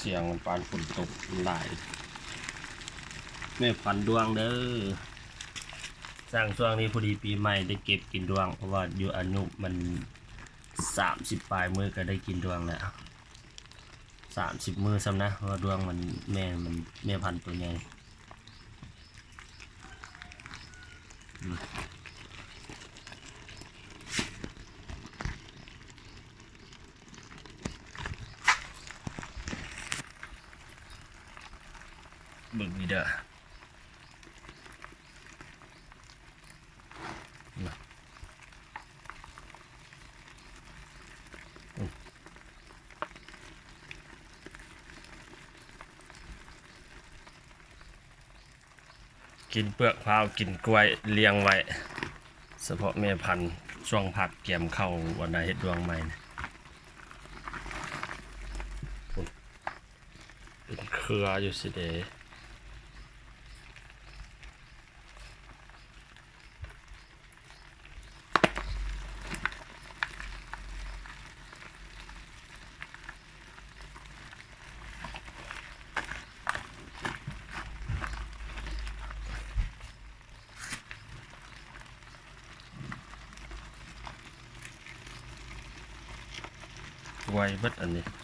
เสียงปานฝนตกหลายแม่พันดวงเด้อสร้างช่วงนี้พอดีปีใหม่ได้เก็บกินดวงเพราะว่าอยู่อนุมัน30 ปลายมือก็ได้กินดวงแล้ว30 มือซ้ำนะเพราะว่าดวงมันแม่พันตัวใหญ่บึกนี่เด้อกินเปลือกพร้าวกินกล้วยเลี้ยงไว้เฉพาะแม่พันธุ์ช่วงผักเกี่ยมเข้าวันใดเฮ็ดดวงใหม่เป็นเครืออยู่สิเดไว้เบิดอันนี้